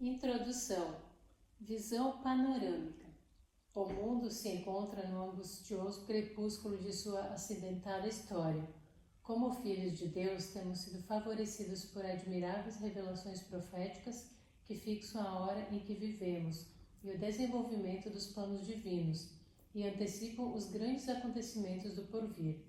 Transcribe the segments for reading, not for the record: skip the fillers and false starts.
Introdução. Visão panorâmica. O mundo se encontra no angustioso crepúsculo de sua acidentada história. Como filhos de Deus, temos sido favorecidos por admiráveis revelações proféticas que fixam a hora em que vivemos e o desenvolvimento dos planos divinos e antecipam os grandes acontecimentos do porvir.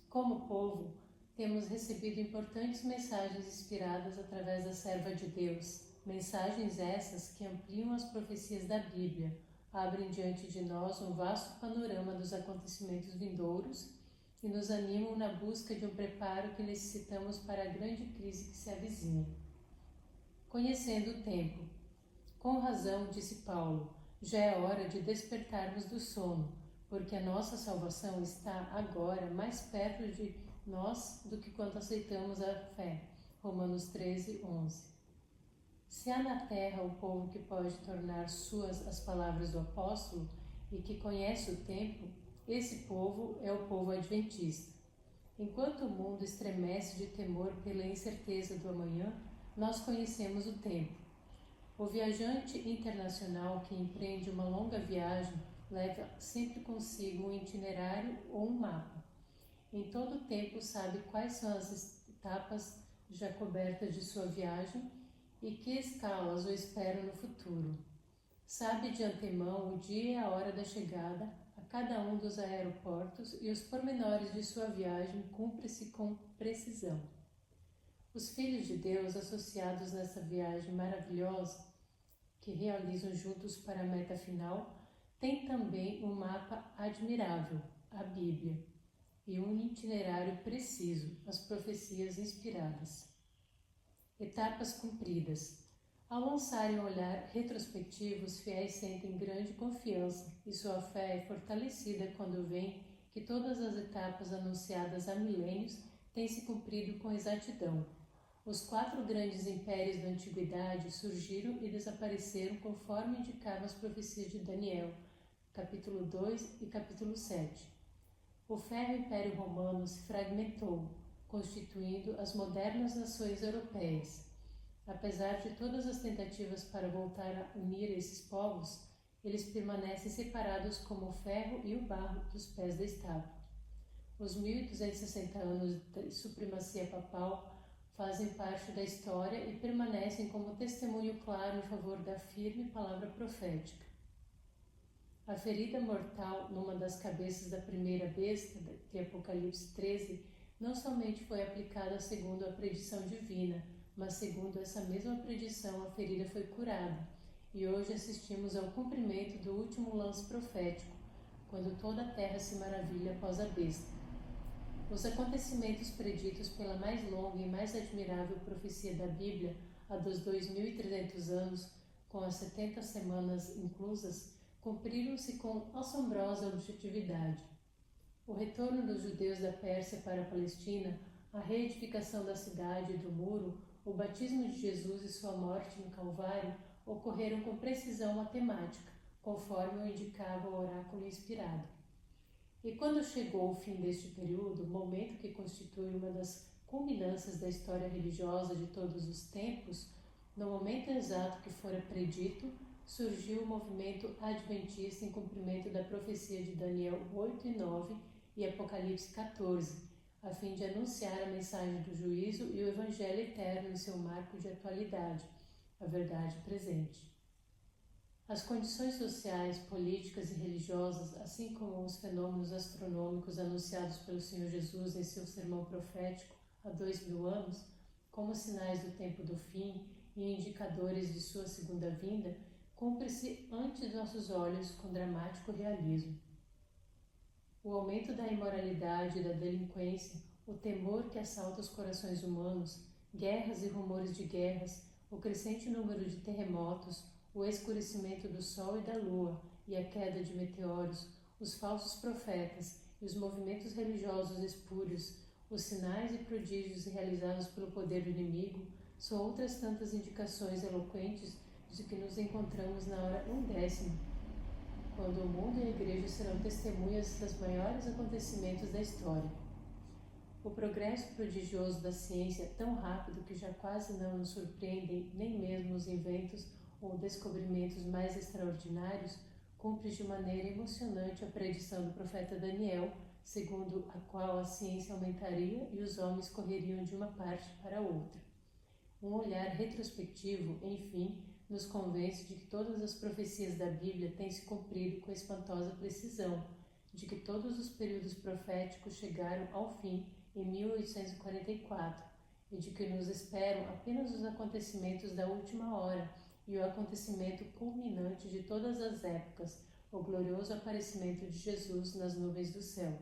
Como povo, temos recebido importantes mensagens inspiradas através da serva de Deus, mensagens essas que ampliam as profecias da Bíblia, abrem diante de nós um vasto panorama dos acontecimentos vindouros e nos animam na busca de um preparo que necessitamos para a grande crise que se avizinha. Conhecendo o tempo. Com razão, disse Paulo, já é hora de despertarmos do sono, porque a nossa salvação está agora mais perto de nós do que quando aceitamos a fé. Romanos 13, 11. Se há na terra o povo que pode tornar suas as palavras do apóstolo e que conhece o tempo, esse povo é o povo adventista. Enquanto o mundo estremece de temor pela incerteza do amanhã, nós conhecemos o tempo. O viajante internacional que empreende uma longa viagem leva sempre consigo um itinerário ou um mapa. Em todo o tempo sabe quais são as etapas já cobertas de sua viagem e que escalas o esperam no futuro. Sabe de antemão o dia e a hora da chegada a cada um dos aeroportos e os pormenores de sua viagem cumpre-se com precisão. Os filhos de Deus associados nessa viagem maravilhosa que realizam juntos para a meta final têm também um mapa admirável, a Bíblia, e um itinerário preciso, as profecias inspiradas. Etapas cumpridas. Ao lançarem um olhar retrospectivo, os fiéis sentem grande confiança e sua fé é fortalecida quando veem que todas as etapas anunciadas há milênios têm se cumprido com exatidão. Os 4 grandes impérios da antiguidade surgiram e desapareceram conforme indicavam as profecias de Daniel, capítulo 2 e capítulo 7. O férreo Império Romano se fragmentou, constituindo as modernas nações europeias. Apesar de todas as tentativas para voltar a unir esses povos, eles permanecem separados como o ferro e o barro dos pés da estátua. Os 1260 anos de supremacia papal fazem parte da história e permanecem como testemunho claro em favor da firme palavra profética. A ferida mortal numa das cabeças da primeira besta, de Apocalipse 13, não somente foi aplicada segundo a predição divina, mas segundo essa mesma predição a ferida foi curada, e hoje assistimos ao cumprimento do último lance profético, quando toda a terra se maravilha após a besta. Os acontecimentos preditos pela mais longa e mais admirável profecia da Bíblia, a dos 2300 anos, com as 70 semanas inclusas, cumpriram-se com assombrosa objetividade. O retorno dos judeus da Pérsia para a Palestina, a reedificação da cidade e do muro, o batismo de Jesus e sua morte no Calvário ocorreram com precisão matemática, conforme o indicava o oráculo inspirado. E quando chegou o fim deste período, momento que constitui uma das culminâncias da história religiosa de todos os tempos, no momento exato que fora predito, surgiu o movimento adventista em cumprimento da profecia de Daniel 8 e 9 e Apocalipse 14, a fim de anunciar a mensagem do juízo e o evangelho eterno em seu marco de atualidade, a verdade presente. As condições sociais, políticas e religiosas, assim como os fenômenos astronômicos anunciados pelo Senhor Jesus em seu sermão profético há 2000 anos, como sinais do tempo do fim e indicadores de sua segunda vinda, cumpre-se ante nossos olhos com dramático realismo. O aumento da imoralidade e da delinquência, o temor que assalta os corações humanos, guerras e rumores de guerras, o crescente número de terremotos, o escurecimento do sol e da lua e a queda de meteoros, os falsos profetas e os movimentos religiosos espúrios, os sinais e prodígios realizados pelo poder do inimigo, são outras tantas indicações eloquentes de que nos encontramos na hora undécima, quando o mundo e a igreja serão testemunhas dos maiores acontecimentos da história. O progresso prodigioso da ciência é tão rápido que já quase não nos surpreendem nem mesmo os inventos ou descobrimentos mais extraordinários, cumpre de maneira emocionante a predição do profeta Daniel, segundo a qual a ciência aumentaria e os homens correriam de uma parte para outra. Um olhar retrospectivo, enfim, nos convence de que todas as profecias da Bíblia têm se cumprido com espantosa precisão, de que todos os períodos proféticos chegaram ao fim em 1844 e de que nos esperam apenas os acontecimentos da última hora e o acontecimento culminante de todas as épocas, o glorioso aparecimento de Jesus nas nuvens do céu.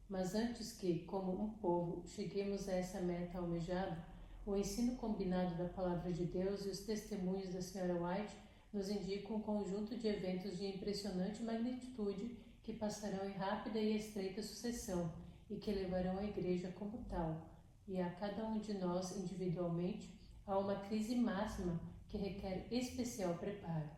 Mas antes que, como um povo, cheguemos a essa meta almejada, o ensino combinado da Palavra de Deus e os testemunhos da Sra. White nos indicam um conjunto de eventos de impressionante magnitude que passarão em rápida e estreita sucessão e que levarão a Igreja como tal, e a cada um de nós individualmente, a uma crise máxima que requer especial preparo.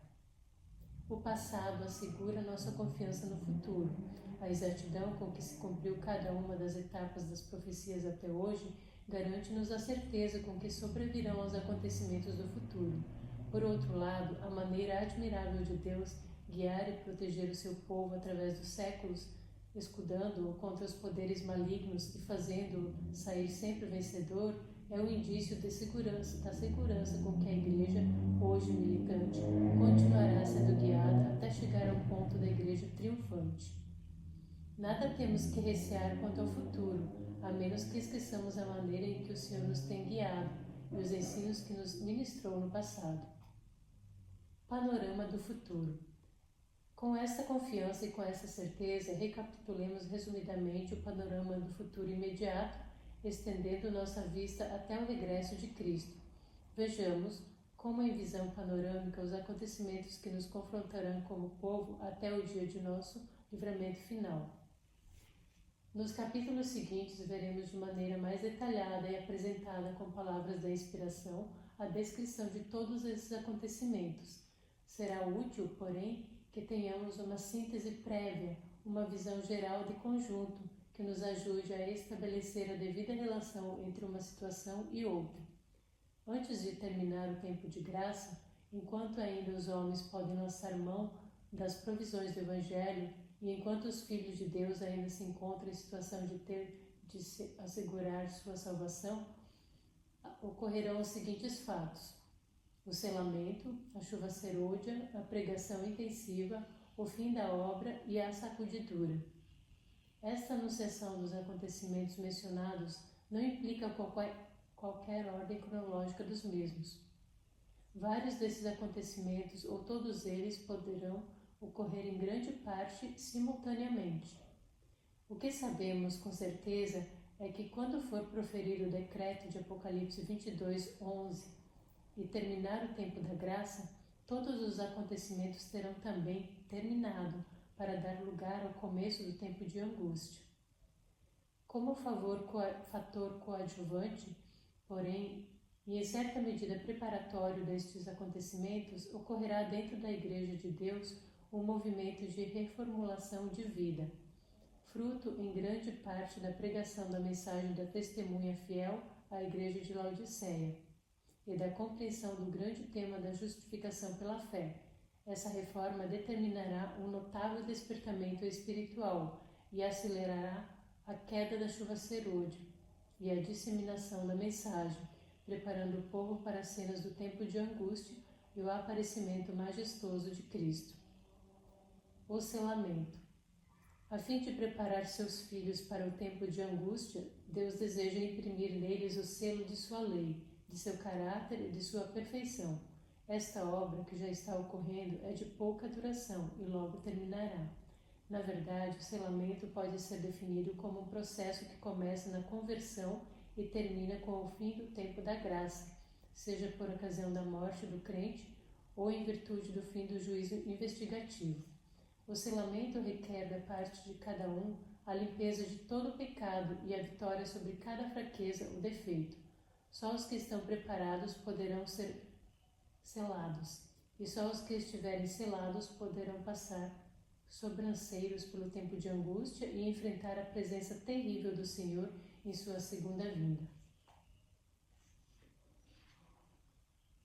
O passado assegura nossa confiança no futuro. A exatidão com que se cumpriu cada uma das etapas das profecias até hoje garante-nos a certeza com que sobrevirão aos acontecimentos do futuro. Por outro lado, a maneira admirável de Deus guiar e proteger o seu povo através dos séculos, escudando-o contra os poderes malignos e fazendo-o sair sempre vencedor, é um indício da segurança com que a Igreja, hoje militante, continuará sendo guiada até chegar ao ponto da Igreja triunfante. Nada temos que recear quanto ao futuro, a menos que esqueçamos a maneira em que o Senhor nos tem guiado e os ensinos que nos ministrou no passado. Panorama do futuro. Com esta confiança e com essa certeza, recapitulemos resumidamente o panorama do futuro imediato, estendendo nossa vista até o regresso de Cristo. Vejamos como em visão panorâmica os acontecimentos que nos confrontarão como povo até o dia de nosso livramento final. Nos capítulos seguintes veremos de maneira mais detalhada e apresentada com palavras da inspiração a descrição de todos esses acontecimentos. Será útil, porém, que tenhamos uma síntese prévia, uma visão geral de conjunto, que nos ajude a estabelecer a devida relação entre uma situação e outra. Antes de terminar o tempo de graça, enquanto ainda os homens podem lançar mão das provisões do Evangelho e enquanto os filhos de Deus ainda se encontram em situação de assegurar sua salvação, ocorrerão os seguintes fatos: o selamento, a chuva serôdia, a pregação intensiva, o fim da obra e a sacudidura. Esta anunciação dos acontecimentos mencionados não implica qualquer ordem cronológica dos mesmos. Vários desses acontecimentos, ou todos eles, poderão ocorrer em grande parte simultaneamente. O que sabemos com certeza é que quando for proferido o decreto de Apocalipse 22:11 e terminar o tempo da graça, todos os acontecimentos terão também terminado, para dar lugar ao começo do tempo de angústia. Como fator coadjuvante, porém, e em certa medida preparatório destes acontecimentos, ocorrerá dentro da Igreja de Deus um movimento de reformulação de vida, fruto em grande parte da pregação da mensagem da testemunha fiel à Igreja de Laodiceia e da compreensão do grande tema da justificação pela fé. Essa reforma determinará um notável despertamento espiritual e acelerará a queda da chuva serôdia e a disseminação da mensagem, preparando o povo para as cenas do tempo de angústia e o aparecimento majestoso de Cristo. O selamento. A fim de preparar seus filhos para o tempo de angústia, Deus deseja imprimir neles o selo de sua lei, de seu caráter e de sua perfeição. Esta obra, que já está ocorrendo, é de pouca duração e logo terminará. Na verdade, o selamento pode ser definido como um processo que começa na conversão e termina com o fim do tempo da graça, seja por ocasião da morte do crente ou em virtude do fim do juízo investigativo. O selamento requer da parte de cada um a limpeza de todo o pecado e a vitória sobre cada fraqueza ou defeito. Só os que estão preparados poderão ser selados, e só os que estiverem selados poderão passar sobranceiros pelo tempo de angústia e enfrentar a presença terrível do Senhor em sua segunda vinda.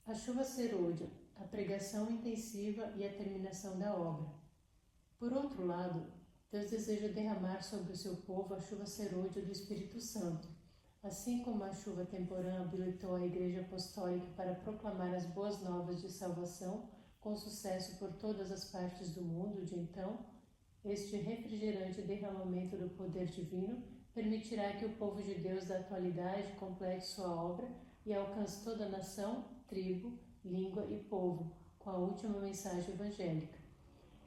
A chuva serôdia, a pregação intensiva e a terminação da obra. Por outro lado, Deus deseja derramar sobre o seu povo a chuva serôdia do Espírito Santo. Assim como a chuva temporã habilitou a Igreja Apostólica para proclamar as boas novas de salvação com sucesso por todas as partes do mundo de então, este refrigerante derramamento do poder divino permitirá que o povo de Deus da atualidade complete sua obra e alcance toda a nação, tribo, língua e povo, com a última mensagem evangélica.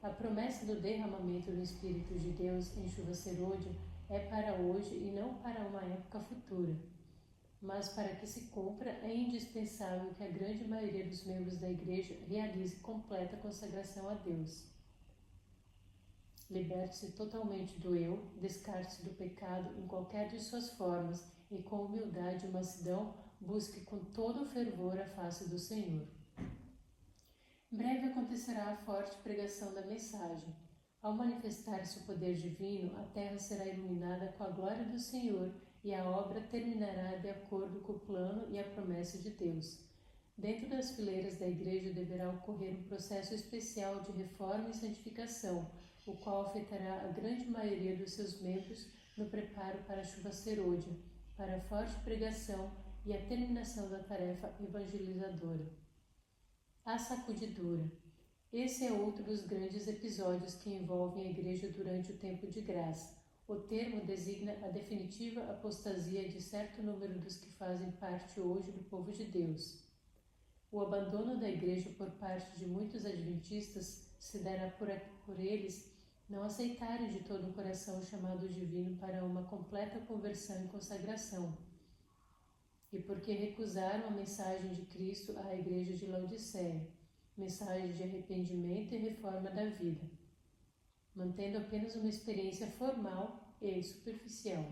A promessa do derramamento do Espírito de Deus em chuva serôdia é para hoje e não para uma época futura. Mas para que se cumpra, é indispensável que a grande maioria dos membros da Igreja realize completa consagração a Deus. Liberte-se totalmente do eu, descarte-se do pecado em qualquer de suas formas e com humildade e mansidão busque com todo o fervor a face do Senhor. Breve acontecerá a forte pregação da mensagem. Ao manifestar-se o poder divino, a terra será iluminada com a glória do Senhor e a obra terminará de acordo com o plano e a promessa de Deus. Dentro das fileiras da Igreja deverá ocorrer um processo especial de reforma e santificação, o qual afetará a grande maioria dos seus membros no preparo para a chuva serôdia, para a forte pregação e a terminação da tarefa evangelizadora. A sacudidura. Esse é outro dos grandes episódios que envolvem a Igreja durante o tempo de graça. O termo designa a definitiva apostasia de certo número dos que fazem parte hoje do povo de Deus. O abandono da Igreja por parte de muitos adventistas se dará por eles não aceitarem de todo o coração o chamado divino para uma completa conversão e consagração, e porque recusaram a mensagem de Cristo à Igreja de Laodiceia, mensagem de arrependimento e reforma da vida, mantendo apenas uma experiência formal e superficial.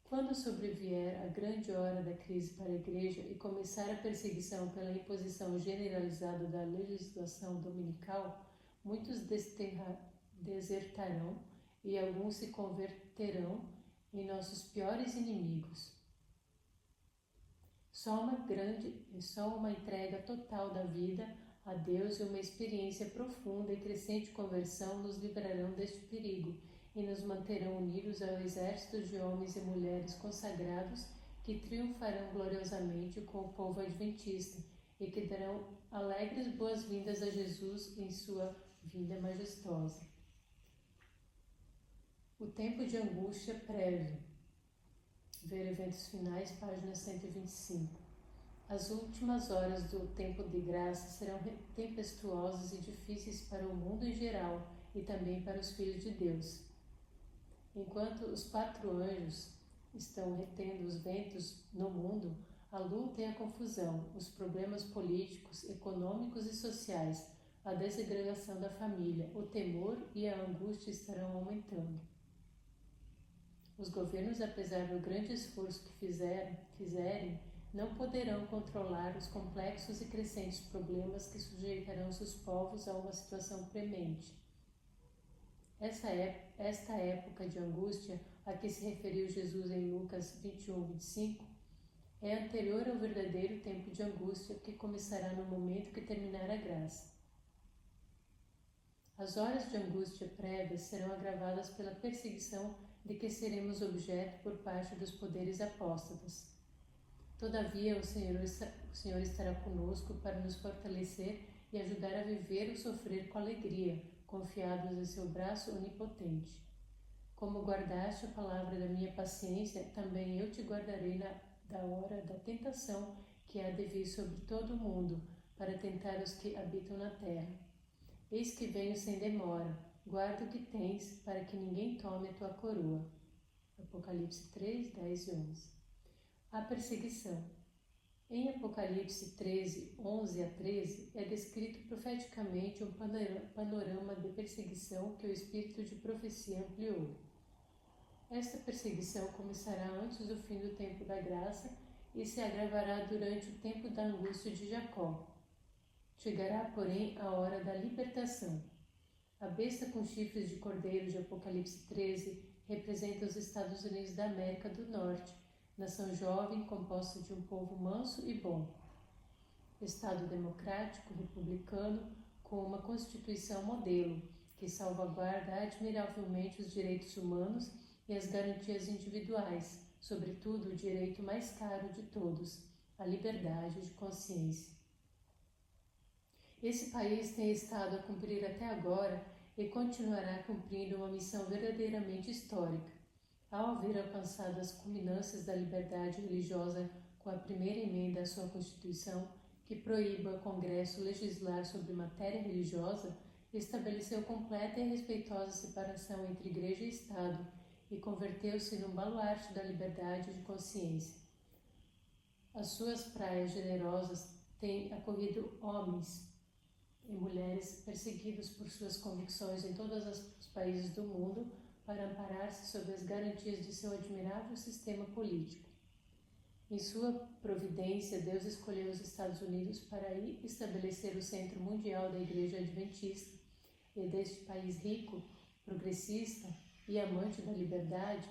Quando sobrevier a grande hora da crise para a Igreja e começar a perseguição pela imposição generalizada da legislação dominical, muitos desertarão e alguns se converterão em nossos piores inimigos. Só uma entrega total da vida a Deus e uma experiência profunda e crescente conversão nos livrarão deste perigo e nos manterão unidos ao exército de homens e mulheres consagrados que triunfarão gloriosamente com o povo adventista e que darão alegres boas-vindas a Jesus em sua vinda majestosa. O tempo de angústia prévio. Ver Eventos Finais, página 125. As últimas horas do tempo de graça serão tempestuosas e difíceis para o mundo em geral e também para os filhos de Deus. Enquanto os 4 anjos estão retendo os ventos no mundo, a luta e a confusão, os problemas políticos, econômicos e sociais, a desagregação da família, o temor e a angústia estarão aumentando. Os governos, apesar do grande esforço que fizerem, não poderão controlar os complexos e crescentes problemas que sujeitarão seus povos a uma situação premente. Esta época de angústia a que se referiu Jesus em Lucas 21:25 é anterior ao verdadeiro tempo de angústia que começará no momento que terminar a graça. As horas de angústia prévias serão agravadas pela perseguição de que seremos objeto por parte dos poderes apóstatas. Todavia, o Senhor estará conosco para nos fortalecer e ajudar a viver ou sofrer com alegria, confiados em seu braço onipotente. Como guardaste a palavra da minha paciência, também eu te guardarei da hora da tentação que há de vir sobre todo o mundo, para tentar os que habitam na terra. Eis que venho sem demora, guarda o que tens, para que ninguém tome a tua coroa. Apocalipse 3, 10 e 11. A perseguição. Em Apocalipse 13, 11 a 13, é descrito profeticamente um panorama de perseguição que o espírito de profecia ampliou. Esta perseguição começará antes do fim do tempo da graça e se agravará durante o tempo da angústia de Jacó. Chegará, porém, a hora da libertação. A besta com chifres de cordeiro de Apocalipse 13 representa os Estados Unidos da América do Norte, nação jovem composta de um povo manso e bom. Estado democrático, republicano, com uma Constituição modelo, que salvaguarda admiravelmente os direitos humanos e as garantias individuais, sobretudo o direito mais caro de todos, a liberdade de consciência. Esse país tem estado a cumprir até agora e continuará cumprindo uma missão verdadeiramente histórica, ao haver alcançado as culminâncias da liberdade religiosa com a primeira emenda à sua Constituição, que proíbe ao Congresso legislar sobre matéria religiosa, estabeleceu completa e respeitosa separação entre Igreja e Estado e converteu-se num baluarte da liberdade de consciência. As suas praias generosas têm acolhido homens e mulheres perseguidos por suas convicções em todos os países do mundo para amparar-se sob as garantias de seu admirável sistema político. Em sua providência, Deus escolheu os Estados Unidos para aí estabelecer o centro mundial da Igreja Adventista, e deste país rico, progressista e amante da liberdade,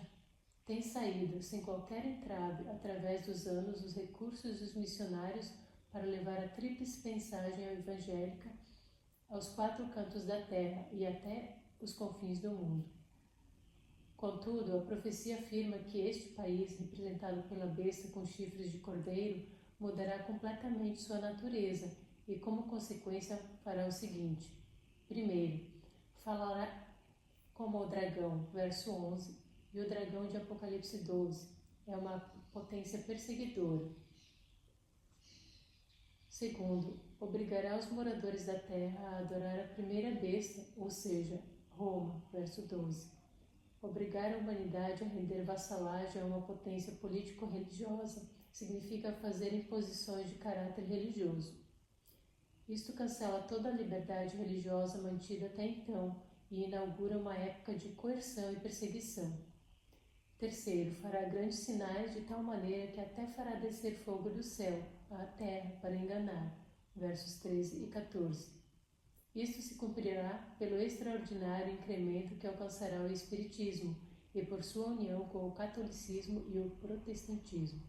tem saído, sem qualquer entrave, através dos anos, os recursos dos missionários para levar a tríplice mensagem evangélica aos quatro cantos da terra e até os confins do mundo. Contudo, a profecia afirma que este país, representado pela besta com chifres de cordeiro, mudará completamente sua natureza e, como consequência, fará o seguinte. Primeiro, falará como o dragão, verso 11, e o dragão de Apocalipse 12 é uma potência perseguidora. Segundo, obrigará os moradores da terra a adorar a primeira besta, ou seja, Roma, verso 12. Obrigar a humanidade a render vassalagem a uma potência político-religiosa significa fazer imposições de caráter religioso. Isto cancela toda a liberdade religiosa mantida até então e inaugura uma época de coerção e perseguição. Terceiro, fará grandes sinais de tal maneira que até fará descer fogo do céu à terra para enganar. Versos 13 e 14. Isto se cumprirá pelo extraordinário incremento que alcançará o Espiritismo e por sua união com o catolicismo e o protestantismo.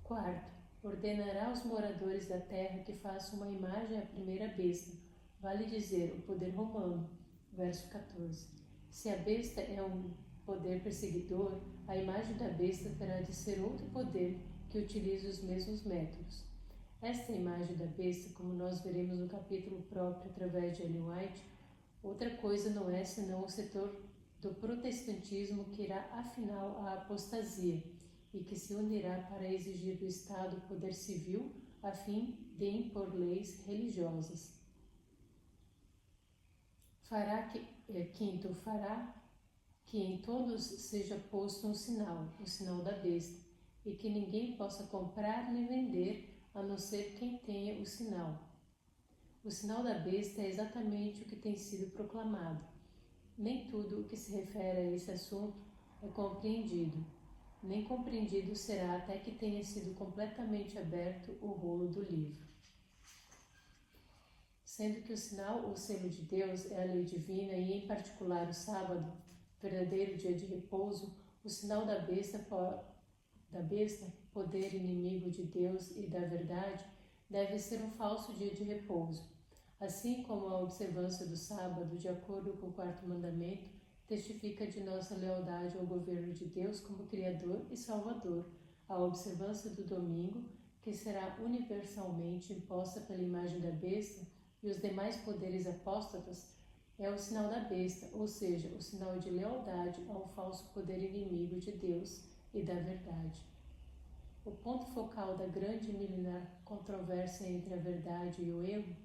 Quarto, ordenará aos moradores da terra que façam uma imagem à primeira besta, vale dizer, o poder romano. Verso 14. Se a besta é um poder perseguidor, a imagem da besta terá de ser outro poder que utilize os mesmos métodos. Esta imagem da besta, como nós veremos no capítulo próprio através de Ellen White, outra coisa não é senão o setor do protestantismo que irá afinal à apostasia e que se unirá para exigir do Estado o poder civil a fim de impor leis religiosas. Quinto, fará que em todos seja posto um sinal, o sinal da besta, e que ninguém possa comprar nem vender a não ser quem tenha o sinal. O sinal da besta é exatamente o que tem sido proclamado. Nem tudo o que se refere a esse assunto é compreendido, nem compreendido será até que tenha sido completamente aberto o rolo do livro. Sendo que o sinal ou selo de Deus é a lei divina e, em particular, o sábado, verdadeiro dia de repouso, o sinal da besta, poder inimigo de Deus e da verdade, deve ser um falso dia de repouso. Assim como a observância do sábado, de acordo com o quarto mandamento, testifica de nossa lealdade ao governo de Deus como Criador e Salvador, a observância do domingo, que será universalmente imposta pela imagem da besta, e os demais poderes apóstatas, é o sinal da besta, ou seja, o sinal de lealdade ao falso poder inimigo de Deus e da verdade. O ponto focal da grande e milenar controvérsia entre a verdade e o erro,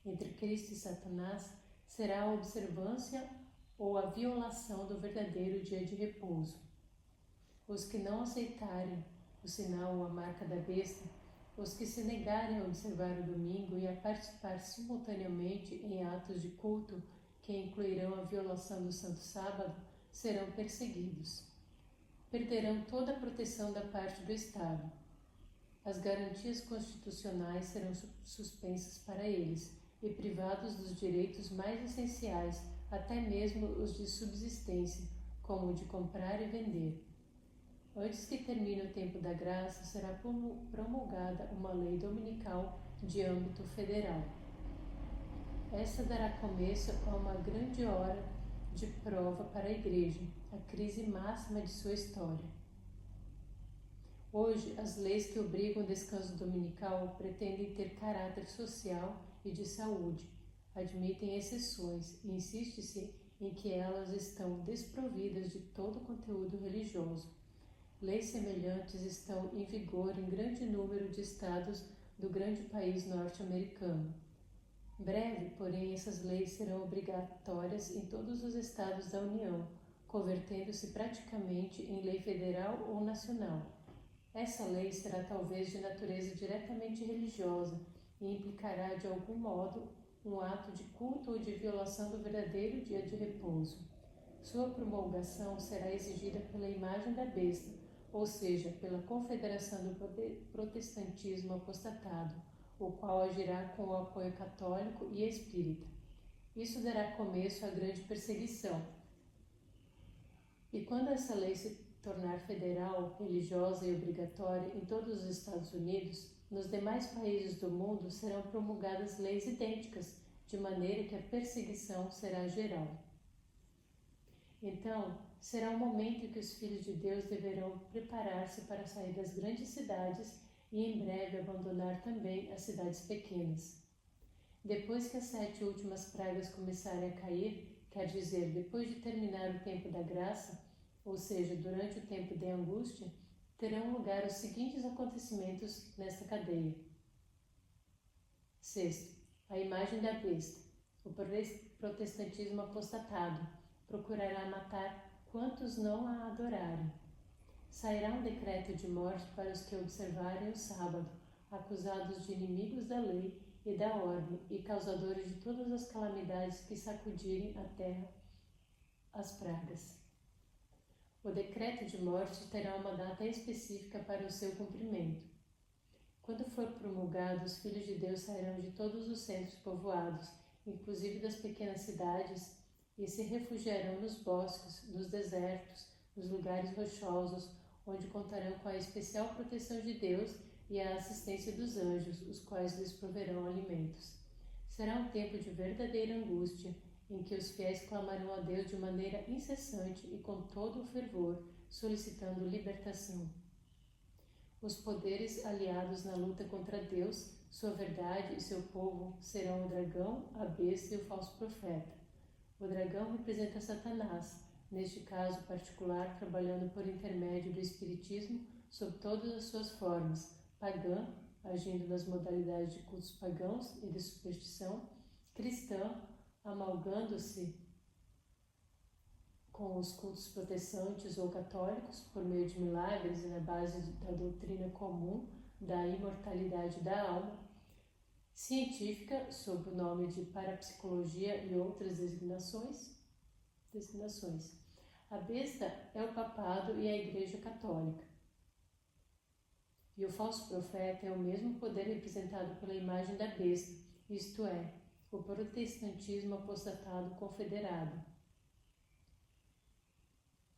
entre Cristo e Satanás, será a observância ou a violação do verdadeiro dia de repouso. Os que não aceitarem o sinal ou a marca da besta, os que se negarem a observar o domingo e a participar simultaneamente em atos de culto que incluirão a violação do Santo Sábado, serão perseguidos. Perderão toda a proteção da parte do Estado. As garantias constitucionais serão suspensas para eles e privados dos direitos mais essenciais, até mesmo os de subsistência, como o de comprar e vender. Antes que termine o tempo da graça, será promulgada uma lei dominical de âmbito federal. Esta dará começo a uma grande hora de prova para a Igreja, a crise máxima de sua história. Hoje, as leis que obrigam o descanso dominical pretendem ter caráter social e de saúde, admitem exceções e insiste-se em que elas estão desprovidas de todo conteúdo religioso. Leis semelhantes estão em vigor em grande número de estados do grande país norte-americano. Breve, porém, essas leis serão obrigatórias em todos os estados da União, convertendo-se praticamente em lei federal ou nacional. Essa lei será talvez de natureza diretamente religiosa e implicará de algum modo um ato de culto ou de violação do verdadeiro dia de repouso. Sua promulgação será exigida pela imagem da besta, ou seja, pela confederação do protestantismo apostatado, o qual agirá com o apoio católico e espírita. Isso dará começo à grande perseguição. E quando essa lei se tornar federal, religiosa e obrigatória em todos os Estados Unidos, nos demais países do mundo serão promulgadas leis idênticas, de maneira que a perseguição será geral. Então, será um momento em que os filhos de Deus deverão preparar-se para sair das grandes cidades e em breve abandonar também as cidades pequenas. Depois que as 7 últimas pragas começarem a cair, quer dizer, depois de terminar o tempo da graça, ou seja, durante o tempo de angústia, terão lugar os seguintes acontecimentos nesta cadeia. Sexto, a imagem da besta. O protestantismo apostatado procurará matar quantos não a adorarem. Sairá um decreto de morte para os que observarem o sábado, acusados de inimigos da lei e da ordem e causadores de todas as calamidades que sacudirem a terra, as pragas. O decreto de morte terá uma data específica para o seu cumprimento. Quando for promulgado, os filhos de Deus sairão de todos os centros povoados, inclusive das pequenas cidades, e se refugiarão nos bosques, nos desertos, nos lugares rochosos, onde contarão com a especial proteção de Deus e a assistência dos anjos, os quais lhes proverão alimentos. Será um tempo de verdadeira angústia, em que os fiéis clamarão a Deus de maneira incessante e com todo o fervor, solicitando libertação. Os poderes aliados na luta contra Deus, sua verdade e seu povo serão o dragão, a besta e o falso profeta. O dragão representa Satanás, neste caso particular trabalhando por intermédio do espiritismo sob todas as suas formas, pagã, agindo nas modalidades de cultos pagãos e de superstição, cristã, amalgando-se com os cultos protestantes ou católicos por meio de milagres e na base da doutrina comum da imortalidade da alma, científica sob o nome de parapsicologia e outras designações. A besta é o papado e a Igreja Católica. E o falso profeta é o mesmo poder representado pela imagem da besta, isto é, o protestantismo apostatado confederado.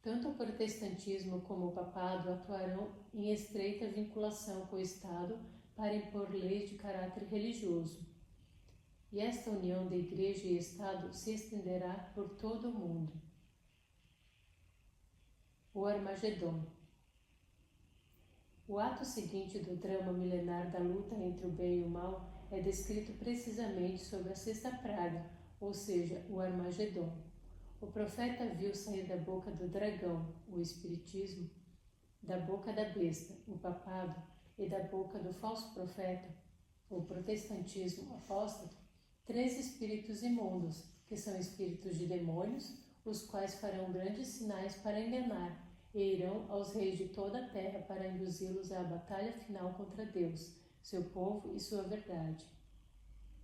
Tanto o protestantismo como o papado atuarão em estreita vinculação com o Estado para impor leis de caráter religioso. E esta união de Igreja e Estado se estenderá por todo o mundo. O Armagedon. O ato seguinte do drama milenar da luta entre o bem e o mal é descrito precisamente sob a sexta praga, ou seja, o Armagedon. O profeta viu sair da boca do dragão, o espiritismo, da boca da besta, o papado, e da boca do falso profeta, o protestantismo apóstato, 3 espíritos imundos, que são espíritos de demônios, os quais farão grandes sinais para enganar, e irão aos reis de toda a terra para induzi-los à batalha final contra Deus, seu povo e sua verdade.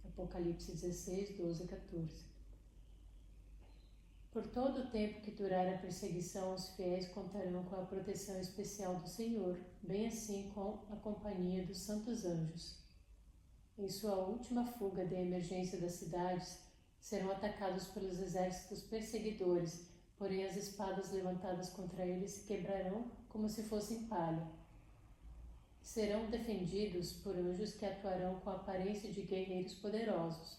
Apocalipse 16, 12 a 14. Por todo o tempo que durar a perseguição, os fiéis contarão com a proteção especial do Senhor, bem assim com a companhia dos santos anjos. Em sua última fuga de emergência das cidades, serão atacados pelos exércitos perseguidores, porém as espadas levantadas contra eles se quebrarão como se fossem palha. Serão defendidos por anjos que atuarão com a aparência de guerreiros poderosos.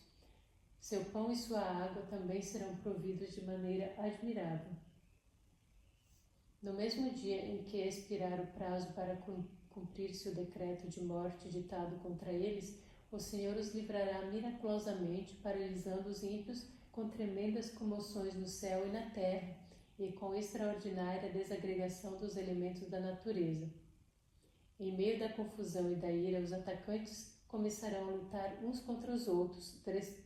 Seu pão e sua água também serão providos de maneira admirável. No mesmo dia em que expirar o prazo para cumprir-se o decreto de morte ditado contra eles, o Senhor os livrará miraculosamente, paralisando os ímpios com tremendas comoções no céu e na terra, e com extraordinária desagregação dos elementos da natureza. Em meio da confusão e da ira, os atacantes começarão a lutar uns contra os outros,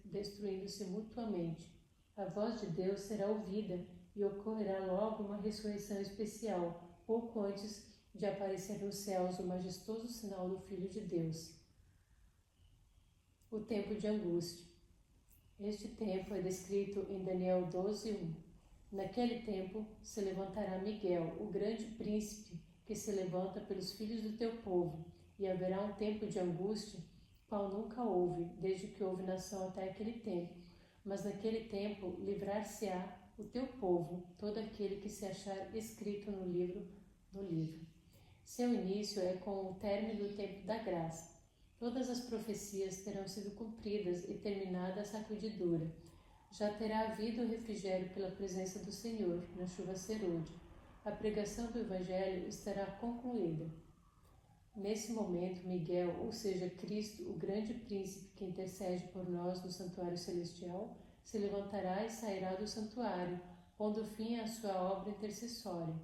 destruindo-se mutuamente. A voz de Deus será ouvida e ocorrerá logo uma ressurreição especial, pouco antes de aparecer nos céus o majestoso sinal do Filho de Deus. O tempo de angústia. Este tempo é descrito em Daniel 12:1. Naquele tempo se levantará Miguel, o grande príncipe, que se levanta pelos filhos do teu povo, e haverá um tempo de angústia, qual nunca houve, desde que houve nação até aquele tempo. Mas naquele tempo livrar-se-á o teu povo, todo aquele que se achar escrito no livro. Seu início é com o término do tempo da graça. Todas as profecias terão sido cumpridas e terminada a sacudidura. Já terá havido refrigério pela presença do Senhor, na chuva serôdia. A pregação do Evangelho estará concluída. Nesse momento, Miguel, ou seja, Cristo, o grande príncipe que intercede por nós no santuário celestial, se levantará e sairá do santuário, pondo fim à sua obra intercessória.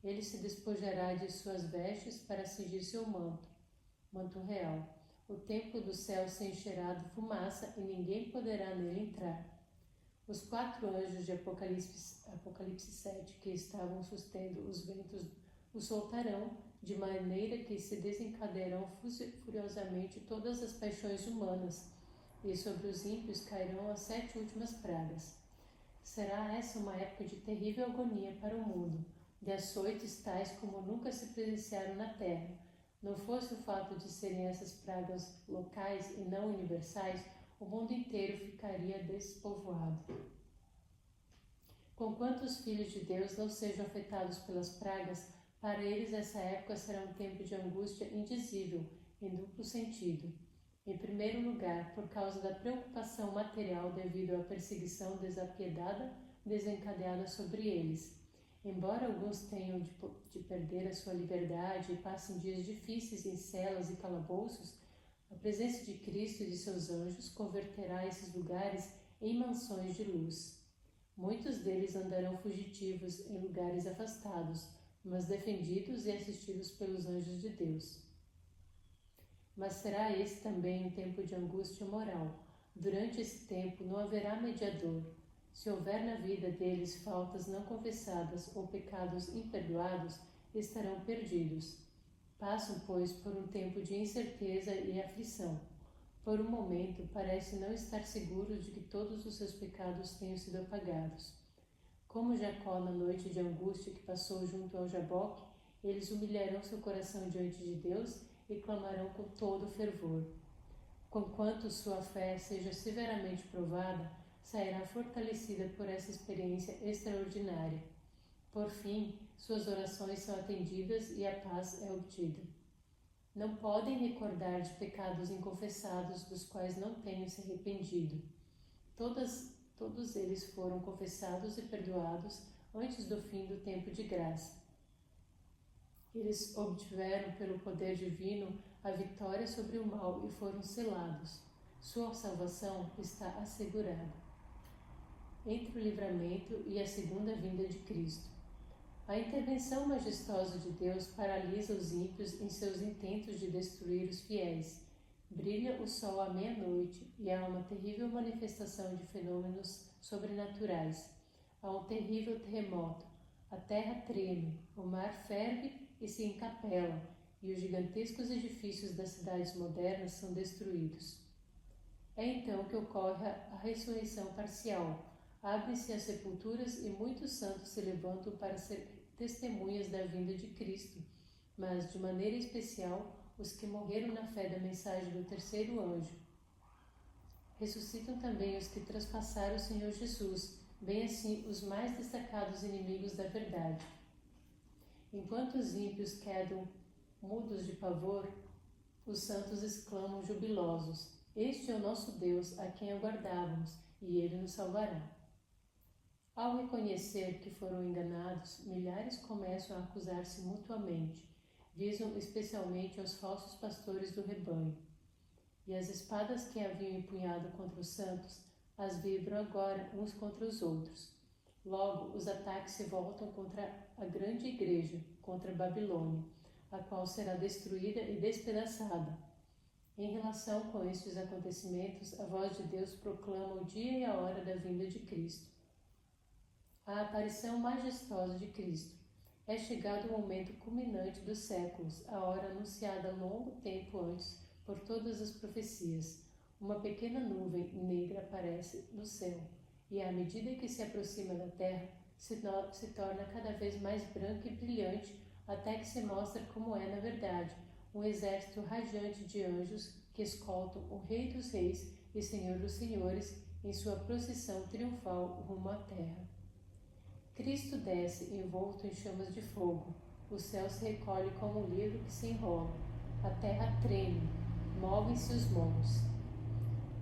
Ele se despojará de suas vestes para cingir seu manto real. O templo do céu se encherá de fumaça e ninguém poderá nele entrar. Os 4 anjos de Apocalipse 7, que estavam sustendo os ventos, o soltarão, de maneira que se desencadearão furiosamente todas as paixões humanas, e sobre os ímpios cairão as 7 últimas pragas. Será essa uma época de terrível agonia para o mundo, de açoites tais como nunca se presenciaram na terra. Não fosse o fato de serem essas pragas locais e não universais, o mundo inteiro ficaria despovoado. Conquanto os filhos de Deus não sejam afetados pelas pragas, para eles essa época será um tempo de angústia indizível, em duplo sentido. Em primeiro lugar, por causa da preocupação material devido à perseguição desapiedada desencadeada sobre eles. Embora alguns tenham de perder a sua liberdade e passem dias difíceis em celas e calabouços, a presença de Cristo e de seus anjos converterá esses lugares em mansões de luz. Muitos deles andarão fugitivos em lugares afastados, mas defendidos e assistidos pelos anjos de Deus. Mas será esse também um tempo de angústia moral. Durante esse tempo não haverá mediador. Se houver na vida deles faltas não confessadas ou pecados imperdoados, estarão perdidos. Passam, pois, por um tempo de incerteza e aflição. Por um momento, parece não estar seguros de que todos os seus pecados tenham sido apagados. Como Jacó na noite de angústia que passou junto ao Jaboque, eles humilharão seu coração diante de Deus e clamarão com todo fervor. Conquanto sua fé seja severamente provada, sairá fortalecida por essa experiência extraordinária. Por fim, suas orações são atendidas e a paz é obtida. Não podem recordar de pecados inconfessados dos quais não tenham se arrependido. Todos eles foram confessados e perdoados antes do fim do tempo de graça. Eles obtiveram pelo poder divino a vitória sobre o mal e foram selados. Sua salvação está assegurada. Entre o livramento e a segunda vinda de Cristo. A intervenção majestosa de Deus paralisa os ímpios em seus intentos de destruir os fiéis. Brilha o sol à meia-noite e há uma terrível manifestação de fenômenos sobrenaturais. Há um terrível terremoto. A terra treme, o mar ferve e se encapela, e os gigantescos edifícios das cidades modernas são destruídos. É então que ocorre a ressurreição parcial. Abrem-se as sepulturas e muitos santos se levantam para ser testemunhas da vinda de Cristo, mas, de maneira especial, os que morreram na fé da mensagem do terceiro anjo. Ressuscitam também os que traspassaram o Senhor Jesus, bem assim os mais destacados inimigos da verdade. Enquanto os ímpios quedam mudos de pavor, os santos exclamam jubilosos: Este é o nosso Deus, a quem aguardávamos, e ele nos salvará. Ao reconhecer que foram enganados, milhares começam a acusar-se mutuamente, visam especialmente aos falsos pastores do rebanho. E as espadas que haviam empunhado contra os santos as vibram agora uns contra os outros. Logo, os ataques se voltam contra a grande igreja, contra a Babilônia, a qual será destruída e despedaçada. Em relação com estes acontecimentos, a voz de Deus proclama o dia e a hora da vinda de Cristo. A aparição majestosa de Cristo. É chegado o momento culminante dos séculos, a hora anunciada longo tempo antes por todas as profecias. Uma pequena nuvem negra aparece no céu, e à medida que se aproxima da terra, se torna cada vez mais branca e brilhante, até que se mostra como é na verdade, um exército radiante de anjos que escoltam o Rei dos Reis e Senhor dos Senhores em sua procissão triunfal rumo à terra. Cristo desce envolto em chamas de fogo, o céu se recolhe como um livro que se enrola, a terra treme, movem-se os montes.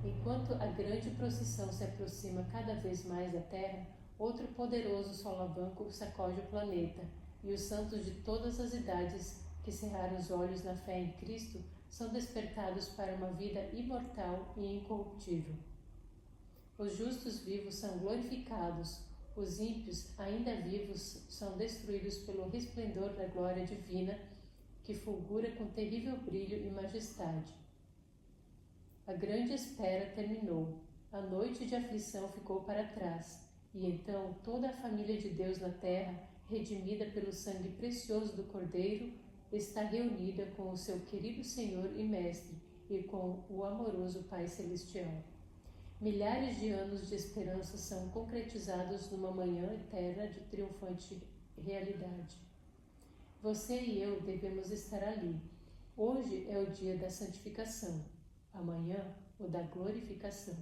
Enquanto a grande procissão se aproxima cada vez mais da terra, outro poderoso solavanco sacode o planeta, e os santos de todas as idades que cerraram os olhos na fé em Cristo são despertados para uma vida imortal e incorruptível. Os justos vivos são glorificados, os ímpios, ainda vivos, são destruídos pelo resplendor da glória divina, que fulgura com terrível brilho e majestade. A grande espera terminou, a noite de aflição ficou para trás, e então toda a família de Deus na terra, redimida pelo sangue precioso do Cordeiro, está reunida com o seu querido Senhor e Mestre e com o amoroso Pai Celestial. Milhares de anos de esperança são concretizados numa manhã eterna de triunfante realidade. Você e eu devemos estar ali. Hoje é o dia da santificação, amanhã o da glorificação.